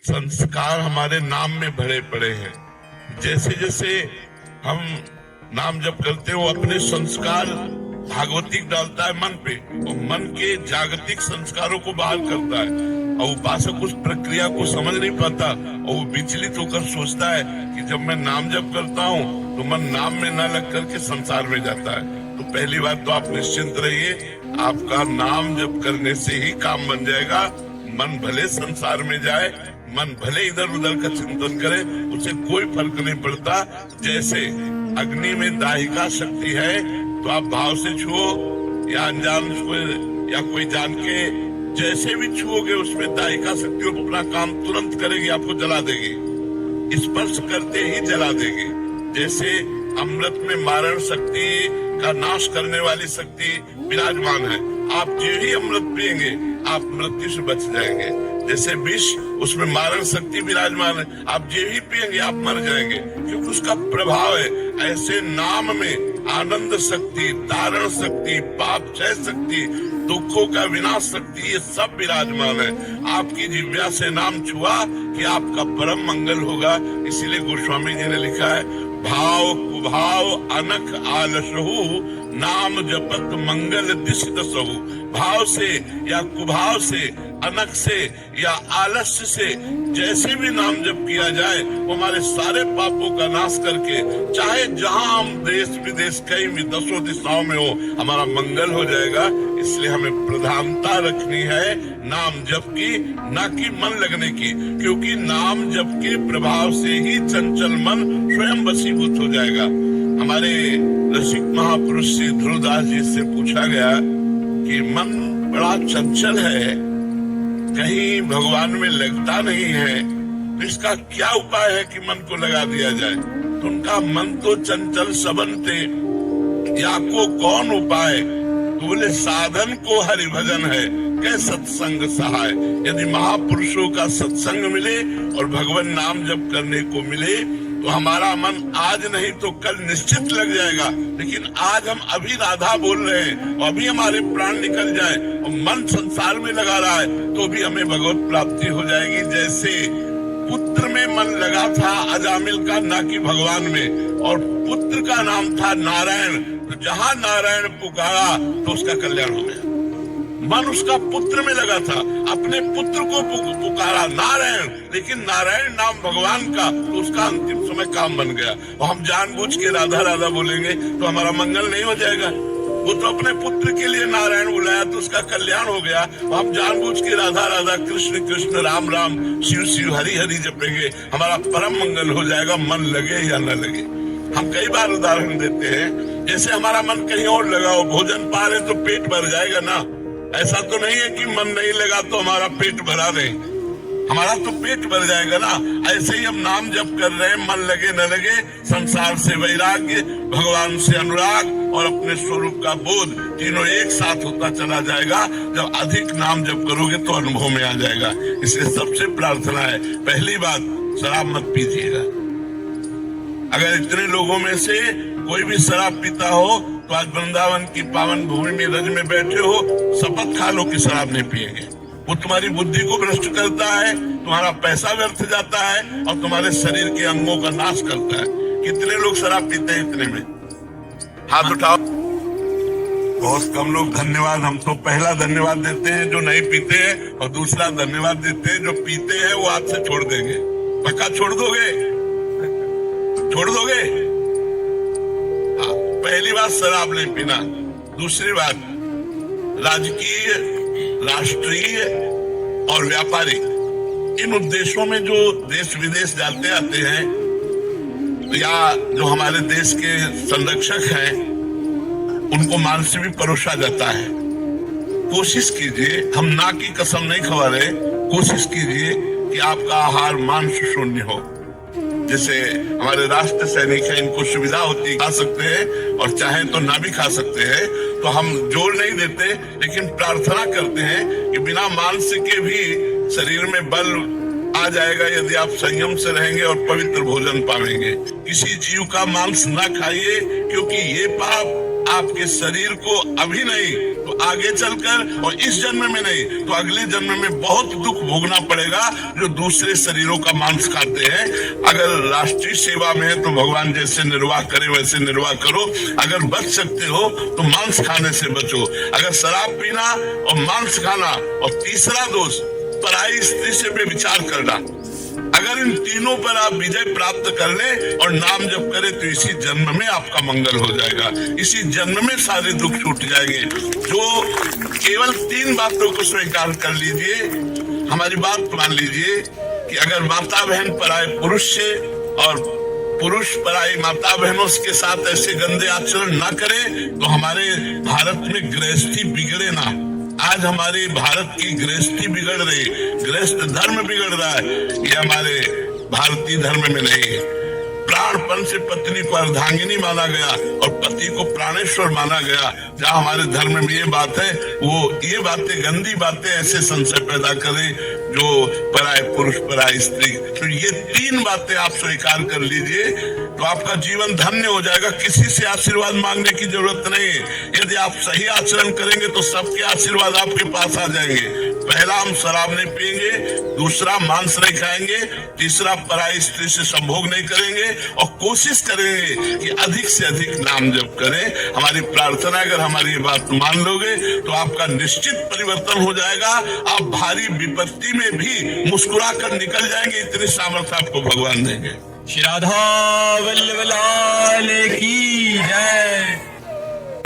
संस्कार हमारे नाम में भरे पड़े हैं। जैसे जैसे हम नाम जप करते हैं वो अपने संस्कार भागवतिक डालता है मन पे और मन के जागतिक संस्कारों को बाहर करता है और उपासक उस प्रक्रिया को समझ नहीं पाता और वो विचलित होकर सोचता है कि जब मैं नाम जप करता हूँ तो मन नाम में न लग करके संसार में जाता है। तो पहली बात तो आप निश्चिंत रहिए, आपका नाम जप करने से ही काम बन जाएगा। मन भले संसार में जाए, मन भले इधर उधर का चिंतन करे, उसे कोई फर्क नहीं पड़ता। जैसे अग्नि में दाहिका शक्ति है तो आप भाव से छुओ या अनजान या कोई जान के जैसे भी छुओगे उसमें दाहिका शक्ति अपना काम तुरंत करेगी, आपको जला देगी, स्पर्श करते ही जला देगी। जैसे अमृत में मारण शक्ति का नाश करने वाली शक्ति विराजमान है, आप जो ही अमृत पिएंगे आप मृत्यु से बच जाएंगे। जैसे विष उसमें मारण शक्ति विराजमान है, आप जो ही पिएंगे आप मर जाएंगे क्योंकि उसका प्रभाव है। ऐसे नाम में आनंद शक्ति, तारण शक्ति, पाप क्षय शक्ति, दुखों का विनाश शक्ति, ये सब विराजमान है। आपकी जिह्वा से नाम छुआ कि आपका परम मंगल होगा। इसीलिए गोस्वामी जी ने लिखा है, भाव कुभाव अनख आलसहु नाम जपत मंगल दिश दसहु। भाव से या कुभाव से, अनख से या आलस्य से जैसे भी नाम जप किया जाए वो हमारे सारे पापों का नाश करके, चाहे जहां हम देश विदेश कहीं भी दसों दिशाओं में हो, हमारा मंगल हो जाएगा। इसलिए हमें प्रधानता रखनी है नाम जप की, ना कि मन लगने की, क्योंकि नाम जप के प्रभाव से ही चंचल मन स्वयं वशीभूत हो जाएगा। हमारे रसिक महापुरुष श्री ध्रुवदास जी से पूछा गया कि मन बड़ा चंचल है, कहीं भगवान में लगता नहीं है, तो इसका क्या उपाय है कि मन को लगा दिया जाए। तो उनका मन तो चंचल सबनते, या को कौन उपाय, तो बोले साधन को हरि भजन है, कै सत्संग सहाय। यदि महापुरुषों का सत्संग मिले और भगवान नाम जप करने को मिले तो हमारा मन आज नहीं तो कल निश्चित लग जाएगा। लेकिन आज हम अभी राधा बोल रहे हैं और अभी हमारे प्राण निकल जाए और मन संसार में लगा रहा है तो भी हमें भगवत प्राप्ति हो जाएगी। जैसे पुत्र में मन लगा था अजामिल का, ना कि भगवान में, और पुत्र का नाम था नारायण, तो जहाँ नारायण पुकारा तो उसका कल्याण हो गया। मन उसका पुत्र में लगा था, अपने पुत्र को पुकारा नारायण, लेकिन नारायण नाम भगवान का, तो उसका अंतिम समय काम बन गया। और हम जानबूझ के राधा राधा बोलेंगे तो हमारा मंगल नहीं हो जाएगा। वो तो अपने पुत्र के लिए नारायण बुलाया तो उसका कल्याण हो गया। हम जानबूझ के राधा राधा, कृष्ण कृष्ण, राम राम, शिव शिव, हरि हरि जपेंगे, हमारा परम मंगल हो जाएगा, मन लगे या न लगे। हम कई बार उदाहरण देते हैं, जैसे हमारा मन कहीं और लगा हो, भोजन पा रहे तो पेट भर जाएगा ना। ऐसा तो नहीं है कि मन नहीं लगा तो हमारा पेट भरा नहीं, हमारा तो पेट भर जाएगा ना। ऐसे ही हम नाम जप कर रहे हैं, मन लगे न लगे, संसार से वैराग्य, भगवान से अनुराग और अपने स्वरूप का बोध, तीनों एक साथ होता चला जाएगा। जब अधिक नाम जप करोगे तो अनुभव में आ जाएगा। इसलिए सबसे प्रार्थना है, पहली बात शराब मत पीजिएगा। अगर इतने लोगों में से कोई भी शराब पीता हो तो आज वृंदावन की पावन भूमि में रज में बैठे हो, शपथ खा लो कि शराब नहीं पिएंगे। वो तुम्हारी बुद्धि को भ्रष्ट करता है, तुम्हारा पैसा व्यर्थ जाता है और तुम्हारे शरीर के अंगों का नाश करता है। कितने लोग शराब पीते हैं इतने में? हाथ उठाओ। बहुत कम लोग। धन्यवाद। हम तो पहला धन्यवाद देते हैं जो नहीं पीते हैं और दूसरा धन्यवाद देते हैं जो पीते हैं, वो हाथ से छोड़ देंगे। पक्का छोड़ दोगे? छोड़ दोगे? हाँ, पहली बात शराब नहीं पीना। दूसरी बात, राजकीय, राष्ट्रीय और व्यापारिक, इन उद्देश्यों में जो देश विदेश जाते आते हैं या जो हमारे देश के संरक्षक हैं, उनको मांस भी परोसा जाता है। कोशिश कीजिए, हम ना की कसम नहीं खवा रहे, कोशिश कीजिए कि आपका आहार मांस शून्य हो। जैसे हमारे राष्ट्र सैनिक हैं, इनको सुविधा होती खा सकते हैं और चाहे तो ना भी खा सकते हैं, तो हम जोर नहीं देते, लेकिन प्रार्थना करते हैं कि बिना मांस के भी शरीर में बल आ जाएगा यदि आप संयम से रहेंगे और पवित्र भोजन पाएंगे। किसी जीव का मांस ना खाइए, क्योंकि ये पाप आपके शरीर को अभी नहीं तो आगे चलकर, और इस जन्म में नहीं तो अगले जन्म में बहुत दुख भोगना पड़ेगा जो दूसरे शरीरों का मांस खाते हैं। अगर राष्ट्रीय सेवा में है तो भगवान जैसे निर्वाह करे वैसे निर्वाह करो। अगर बच सकते हो तो मांस खाने से बचो। अगर शराब पीना और मांस खाना, और तीसरा दोष पराई स्त्री से व्यभिचार करना, अगर इन तीनों पर आप विजय प्राप्त कर ले और नाम जप करें तो इसी जन्म में आपका मंगल हो जाएगा, इसी जन्म में सारे दुख छूट जाएंगे। जो केवल 3 बातों को स्वीकार कर लीजिए, हमारी बात मान लीजिए कि अगर माता बहन पराये पुरुष से और पुरुष पराई माता बहनों के साथ ऐसे गंदे आचरण ना करे तो हमारे भारत में गृहस्थी बिगड़े ना। आज हमारे भारत की गृहस्थी बिगड़ रही, गृहस्थ धर्म बिगड़ रहा है, ये हमारे भारतीय धर्म में नहीं है। प्राणपन से पत्नी को अर्धांगिनी माना गया और पति को प्राणेश्वर माना गया। जहाँ हमारे धर्म में ये बात है, वो ये बातें, गंदी बातें ऐसे संशय पैदा करे जो पराय पुरुष पराय स्त्री। तो ये 3 बातें आप स्वीकार कर लीजिए तो आपका जीवन धन्य हो जाएगा। किसी से आशीर्वाद मांगने की जरूरत नहीं है। यदि आप सही आचरण करेंगे तो सबके आशीर्वाद आपके पास आ जाएंगे। पहला, हम शराब नहीं पिएंगे, दूसरा मांस नहीं खाएंगे, तीसरा पराई स्त्री से संभोग नहीं करेंगे और कोशिश करेंगे कि अधिक से अधिक नाम जप करें। हमारी प्रार्थना, अगर हमारी ये बात मान लोगे तो आपका निश्चित परिवर्तन हो जाएगा। आप भारी विपत्ति में भी मुस्कुरा कर निकल जाएंगे, इतनी सामर्थ्य आपको भगवान देंगे। श्री राधा वल्लभ लाल की जय।